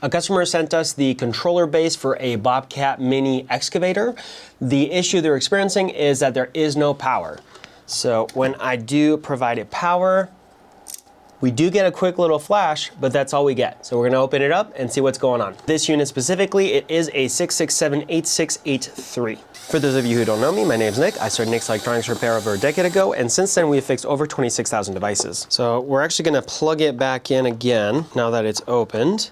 A customer sent us the controller base for a Bobcat mini excavator. The issue they're experiencing is that there is no power. So when I do provide it power, we do get a quick little flash, but that's all we get. So we're gonna open it up and see what's going on. This unit specifically, it is a 6678683. For those of you who don't know me, my name's Nick. I started Nick's Electronics Repair over a decade ago, and since then we've fixed over 26,000 devices. So we're actually gonna plug it back in again now that it's opened.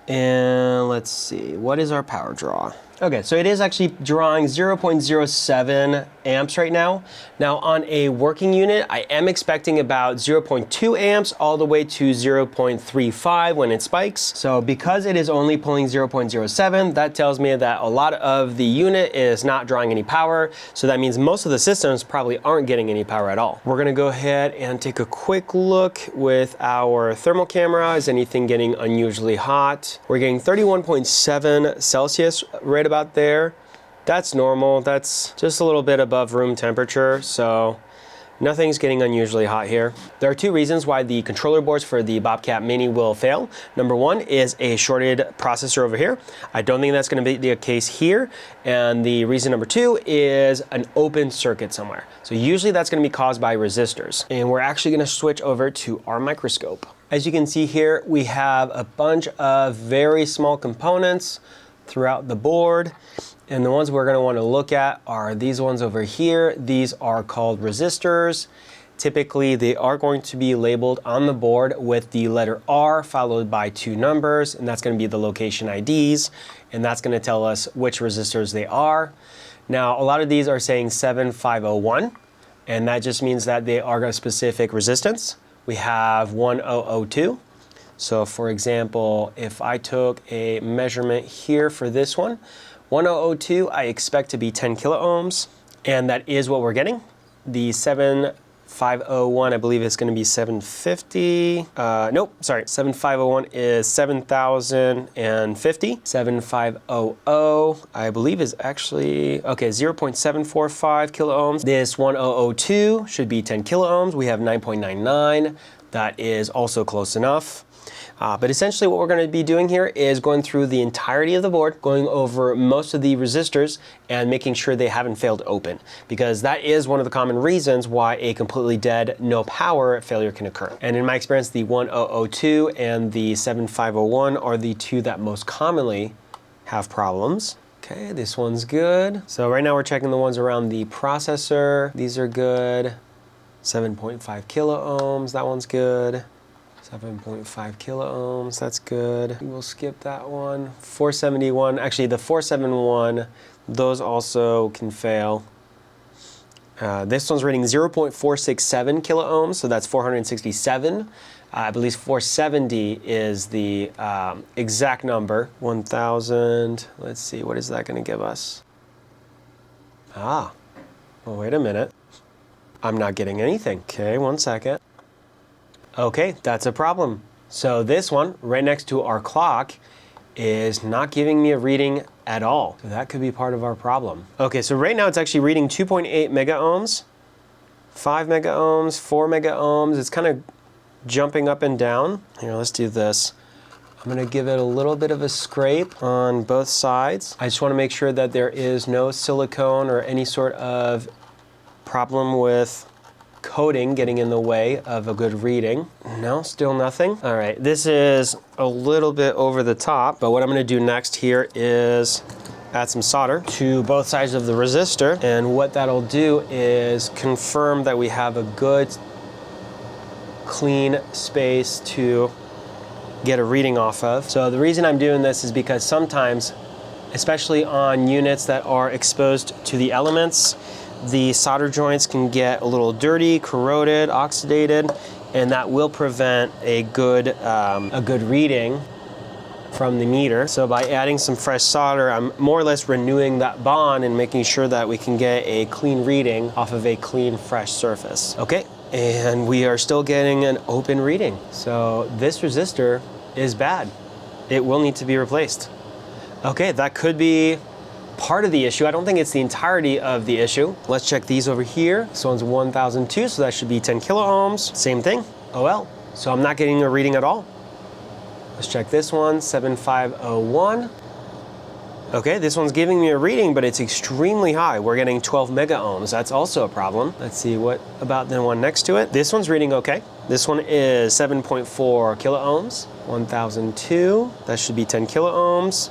And let's see, what is our power draw? Okay, so it is actually drawing 0.07 amps right now. Now on a working unit, I am expecting about 0.2 amps all the way to 0.35 when it spikes. So because it is only pulling 0.07, that tells me that a lot of the unit is not drawing any power. So that means most of the systems probably aren't getting any power at all. We're gonna go ahead and take a quick look with our thermal camera. Is anything getting unusually hot? We're getting 31.7 Celsius right about there. That's normal. That's just a little bit above room temperature, so nothing's getting unusually hot here. There are two reasons why the controller boards for the Bobcat Mini will fail. Number one is a shorted processor over here. I don't think that's going to be the case here. And the reason number two is an open circuit somewhere. So usually that's going to be caused by resistors. And we're actually going to switch over to our microscope. As you can see here, we have a bunch of very small components throughout the board. And the ones we're going to want to look at are these ones over here. These are called resistors. Typically, they are going to be labeled on the board with the letter R followed by two numbers, and that's going to be the location IDs, and that's going to tell us which resistors they are. Now, a lot of these are saying 7501, and that just means that they are a specific resistance. We have 1002. So for example, if I took a measurement here for this one, 1002, I expect to be 10 kilo ohms, and that is what we're getting. The 7501, I believe, is going to be 750. Nope, sorry, 7501 is 7,050. 7500, I believe, is actually, okay, 0.745 kilo ohms. This 1002 should be 10 kilo ohms. We have 9.99. That is also close enough. But essentially what we're going to be doing here is going through the entirety of the board, going over most of the resistors and making sure they haven't failed open, because that is one of the common reasons why a completely dead, no power failure can occur. And in my experience, the 1002 and the 7501 are the two that most commonly have problems. Okay, this one's good. So right now we're checking the ones around the processor. These are good. 7.5 kilo ohms, that one's good. 7.5 kilo ohms, that's good. We'll skip that one. 471, actually the 471, those also can fail. This one's rating 0.467 kilo ohms, so that's 467. I believe 470 is the exact number. 1,000, let's see, what is that gonna give us? Well, wait a minute. I'm not getting anything. Okay, 1 second. Okay, that's a problem. So this one, right next to our clock, is not giving me a reading at all. So that could be part of our problem. Okay, so right now it's actually reading 2.8 mega ohms, 5 mega ohms, 4 mega ohms. It's kind of jumping up and down. Here, let's do this. I'm gonna give it a little bit of a scrape on both sides. I just wanna make sure that there is no silicone or any sort of problem with coating getting in the way of a good reading. No, still nothing. All right, this is a little bit over the top, but what I'm gonna do next here is add some solder to both sides of the resistor, and what that'll do is confirm that we have a good clean space to get a reading off of. So the reason I'm doing this is because sometimes, especially on units that are exposed to the elements, the solder joints can get a little dirty, corroded, oxidated, and that will prevent a good reading from the meter. So by adding some fresh solder, I'm more or less renewing that bond and making sure that we can get a clean reading off of a clean, fresh surface. Okay, and we are still getting an open reading. So this resistor is bad. It will need to be replaced. Okay, that could be part of the issue. I don't think it's the entirety of the issue. Let's check these over here. This one's 1002, so that should be 10 kilo ohms. Same thing. Oh well. So I'm not getting a reading at all. Let's check this one, 7501. Okay, this one's giving me a reading, but it's extremely high. We're getting 12 mega ohms. That's also a problem. Let's see, what about the one next to it? This one's reading okay. This one is 7.4 kilo ohms. 1002, that should be 10 kilo ohms.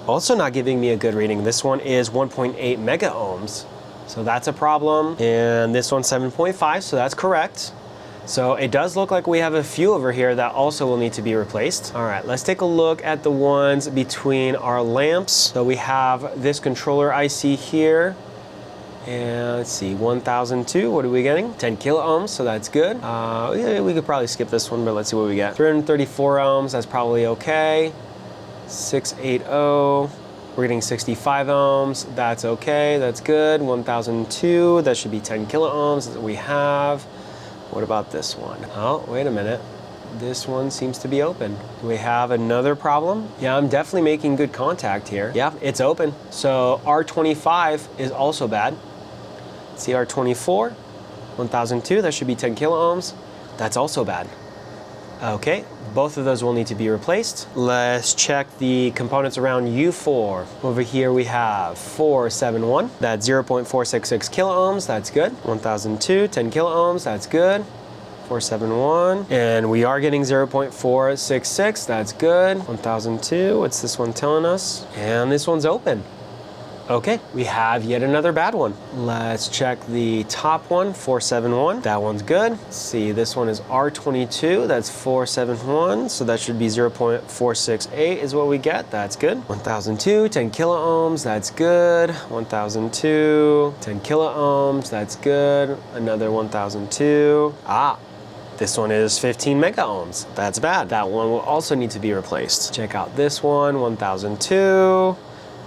Also not giving me a good reading. This one is 1.8 mega ohms. So that's a problem. And this one's 7.5, so that's correct. So it does look like we have a few over here that also will need to be replaced. All right, let's take a look at the ones between our lamps. So we have this controller IC here. And let's see, 1002, what are we getting? 10 kilo ohms, so that's good. Yeah, we could probably skip this one, but let's see what we get. 334 ohms, that's probably okay. 680, we're getting 65 ohms, that's okay, that's good. 1002, that should be 10 kilo ohms, that's what we have. What about this one? Oh, wait a minute. This one seems to be open. Do we have another problem? Yeah, I'm definitely making good contact here. Yeah, it's open. So R25 is also bad. CR24, 1002, that should be 10 kilo ohms. That's also bad. Okay, both of those will need to be replaced. Let's check the components around U4. Over here we have 471, that's 0.466 kilo ohms, that's good. 1002, 10 kilo ohms, that's good. 471, and we are getting 0.466, that's good. 1002, what's this one telling us? And this one's open. Okay, we have yet another bad one. Let's check the top one, 471. That one's good. Let's see, this one is R22. That's 471, so that should be 0.468 is what we get. That's good. 1002, 10 kilo ohms. That's good. 1002, 10 kilo ohms. That's good. Another 1002. This one is 15 mega ohms. That's bad. That one will also need to be replaced. Check out this one, 1002.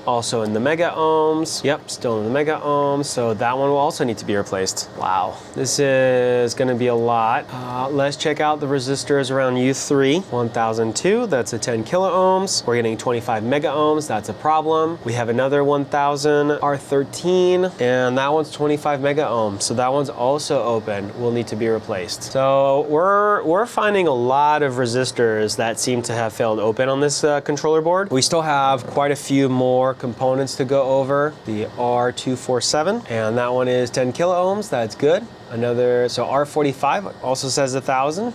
Also in the mega ohms. Yep, still in the mega ohms. So that one will also need to be replaced. Wow, this is gonna be a lot. Let's check out the resistors around U3. 1002, that's a 10 kilo ohms. We're getting 25 mega ohms, that's a problem. We have another 1000 R13, and that one's 25 mega ohms. So that one's also open, will need to be replaced. So we're finding a lot of resistors that seem to have failed open on this controller board. We still have quite a few more components to go over. The R247, and that one is 10 kilo ohms, that's good. Another, so R45 also says 1000.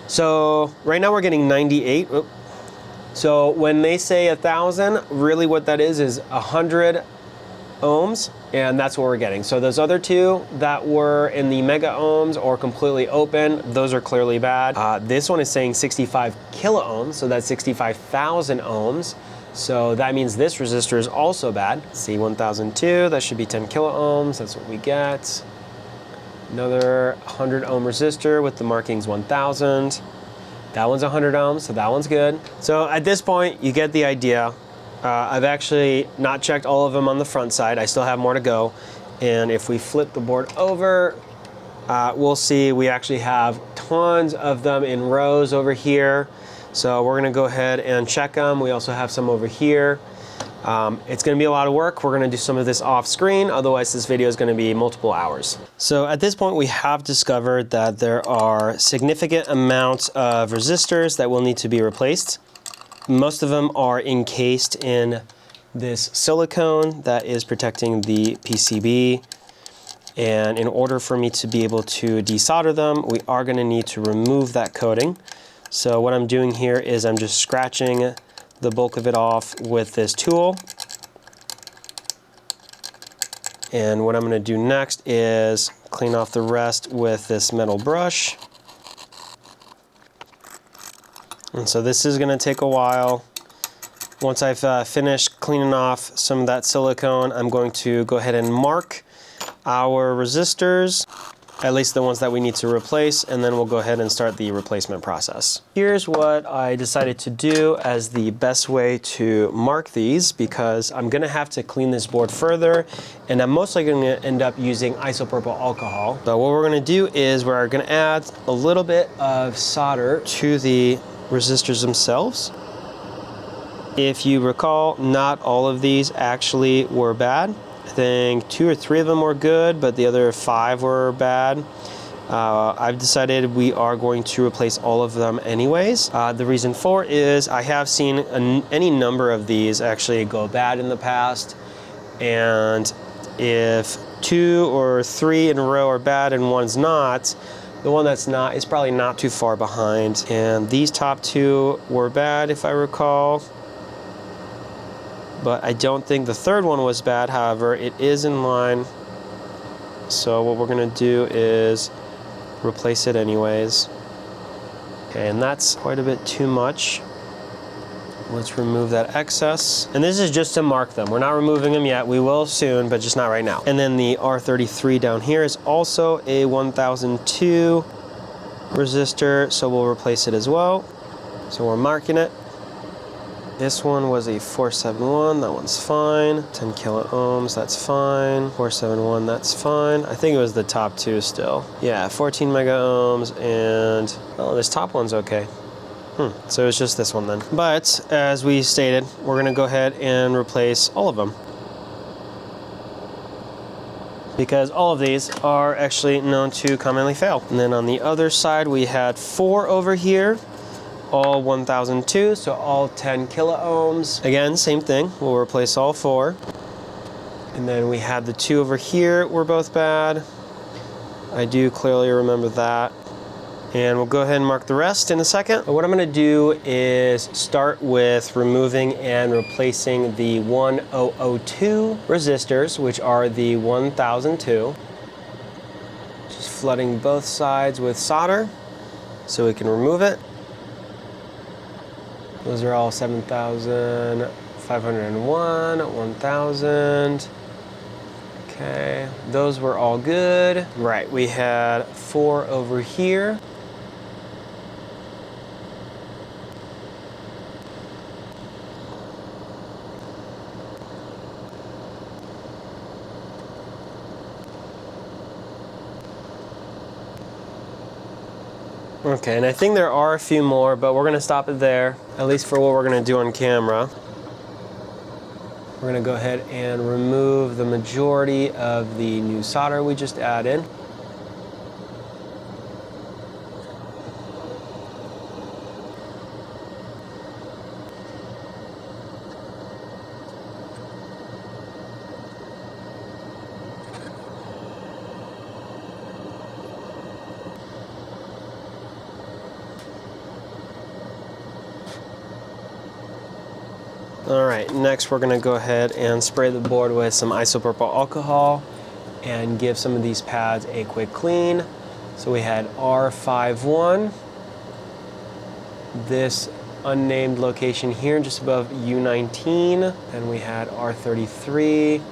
So right now we're getting 98. So when they say 1000, really what that is 100 ohms, and that's what we're getting. So those other two that were in the mega ohms or completely open, those are clearly bad. This one is saying 65 kilo ohms, so that's 65,000 ohms. So that means this resistor is also bad. C1002, that should be 10 kilo ohms, that's what we get. Another 100 ohm resistor with the markings 1000. That one's 100 ohms, so that one's good. So at this point, you get the idea. I've actually not checked all of them on the front side. I still have more to go. And if we flip the board over, we'll see we actually have tons of them in rows over here. So we're gonna go ahead and check them. We also have some over here. It's gonna be a lot of work. We're gonna do some of this off screen, otherwise this video is gonna be multiple hours. So at this point we have discovered that there are significant amounts of resistors that will need to be replaced. Most of them are encased in this silicone that is protecting the PCB. And in order for me to be able to desolder them, we are gonna need to remove that coating. So what I'm doing here is I'm just scratching the bulk of it off with this tool. And what I'm going to do next is clean off the rest with this metal brush. And so this is going to take a while. Once I've finished cleaning off some of that silicone, I'm going to go ahead and mark our resistors, at least the ones that we need to replace, and then we'll go ahead and start the replacement process. Here's what I decided to do as the best way to mark these, because I'm gonna have to clean this board further, and I'm mostly gonna end up using isopropyl alcohol. So what we're gonna do is we're gonna add a little bit of solder to the resistors themselves. If you recall, not all of these actually were bad. I think 2 or 3 of them were good, but the other 5 were bad. I've decided we are going to replace all of them anyways. The reason for is I have seen any number of these actually go bad in the past, and if 2 or 3 in a row are bad and one's not, the one that's not is probably not too far behind. And these top 2 were bad if I recall, but I don't think the third one was bad. However, it is in line, so what we're gonna do is replace it anyways. Okay, and that's quite a bit too much. Let's remove that excess. And this is just to mark them. We're not removing them yet. We will soon, but just not right now. And then the R33 down here is also a 1002 resistor, so we'll replace it as well. So we're marking it. This one was a 471, that one's fine. 10 kilo ohms, that's fine. 471, that's fine. I think it was the top 2 still. Yeah, 14 mega ohms, and oh, this top one's okay. So it's just this one then. But as we stated, we're gonna go ahead and replace all of them, because all of these are actually known to commonly fail. And then on the other side, we had 4 over here, all 1002, so all 10 kilo ohms. Again, same thing, we'll replace all 4. And then we had the 2 over here were both bad. I do clearly remember that. And we'll go ahead and mark the rest in a second. But what I'm gonna do is start with removing and replacing the 1002 resistors, which are the 1002. Just flooding both sides with solder so we can remove it. Those are all 7,501, 1,000. Okay, those were all good. Right, we had 4 over here. Okay, and I think there are a few more, but we're gonna stop it there, at least for what we're gonna do on camera. We're gonna go ahead and remove the majority of the new solder we just added. All right, next we're gonna go ahead and spray the board with some isopropyl alcohol and give some of these pads a quick clean. So we had R51, this unnamed location here just above U19, and we had R33,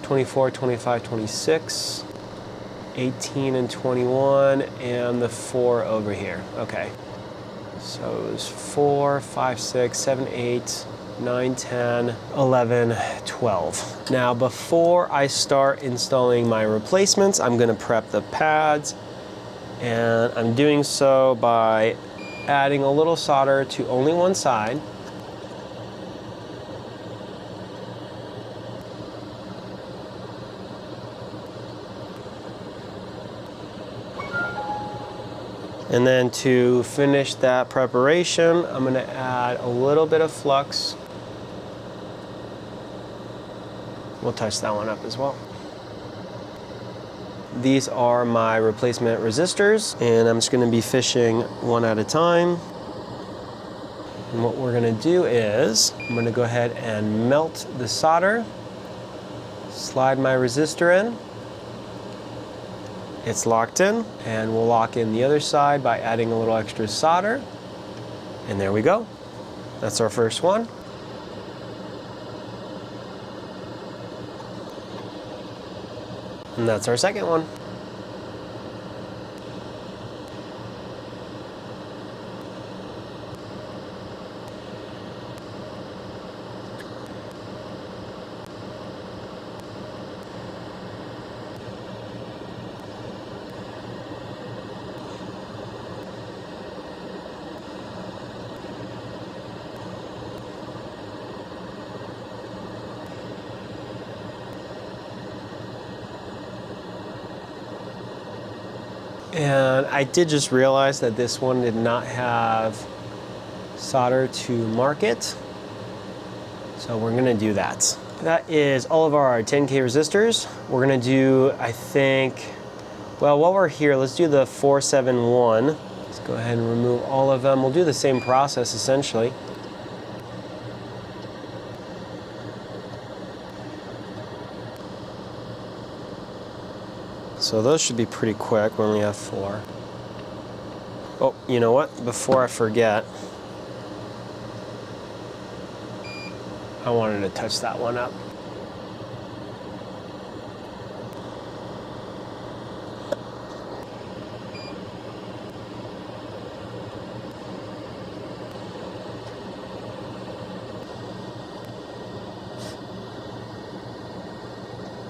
24, 25, 26, 18 and 21, and the 4 over here. Okay, so it was 4, 5, 6, 7, 8, 9, 10, 11, 12. Now before I start installing my replacements, I'm gonna prep the pads, and I'm doing so by adding a little solder to only one side. And then to finish that preparation, I'm gonna add a little bit of flux. We'll touch that one up as well. These are my replacement resistors, and I'm just gonna be fishing one at a time. And what we're gonna do is, I'm gonna go ahead and melt the solder, slide my resistor in. It's locked in, and we'll lock in the other side by adding a little extra solder. And there we go. That's our first one. And that's our second one. And I did just realize that this one did not have solder to mark it. So we're gonna do that. That is all of our 10K resistors. We're gonna do, I think, well, while we're here, let's do the 471. Let's go ahead and remove all of them. We'll do the same process essentially. So those should be pretty quick. We only have 4. Oh, you know what? Before I forget, I wanted to touch that one up.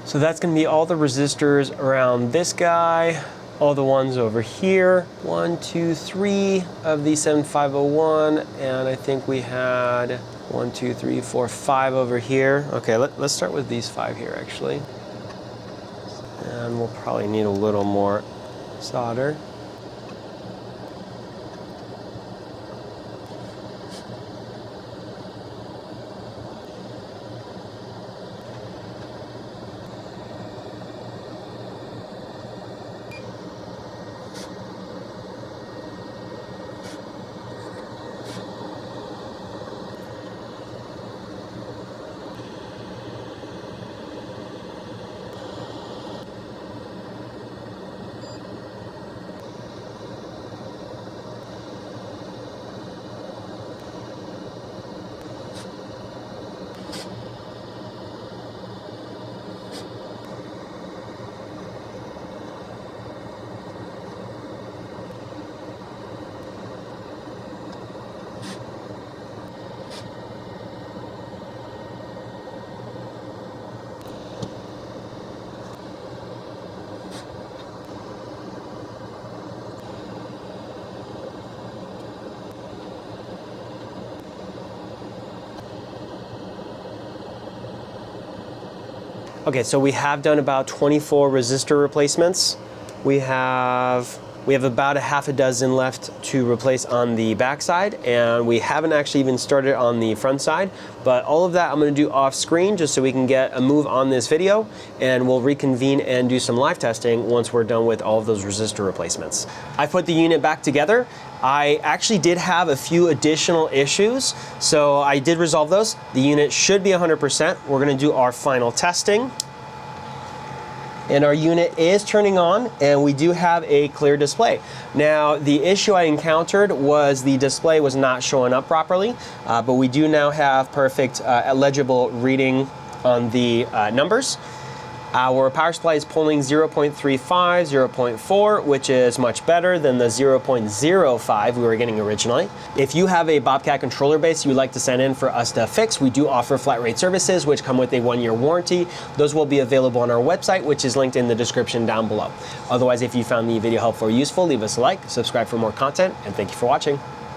So that's going to be all the resistors around this guy, all the ones over here. 1, 2, 3 of the 7501, and I think we had 1, 2, 3, 4, 5 over here. Okay, let's start with these 5 here actually. And we'll probably need a little more solder. Okay, so we have done about 24 resistor replacements. We have about a half a dozen left to replace on the back side, and we haven't actually even started on the front side, but all of that I'm gonna do off screen just so we can get a move on this video, and we'll reconvene and do some live testing once we're done with all of those resistor replacements. I put the unit back together. I actually did have a few additional issues, so I did resolve those. The unit should be 100%. We're gonna do our final testing. And our unit is turning on, and we do have a clear display. Now, the issue I encountered was the display was not showing up properly, but we do now have perfect legible reading on the numbers. Our power supply is pulling 0.35, 0.4, which is much better than the 0.05 we were getting originally. If you have a Bobcat controller base you'd like to send in for us to fix, we do offer flat rate services, which come with a 1-year warranty. Those will be available on our website, which is linked in the description down below. Otherwise, if you found the video helpful or useful, leave us a like, subscribe for more content, and thank you for watching.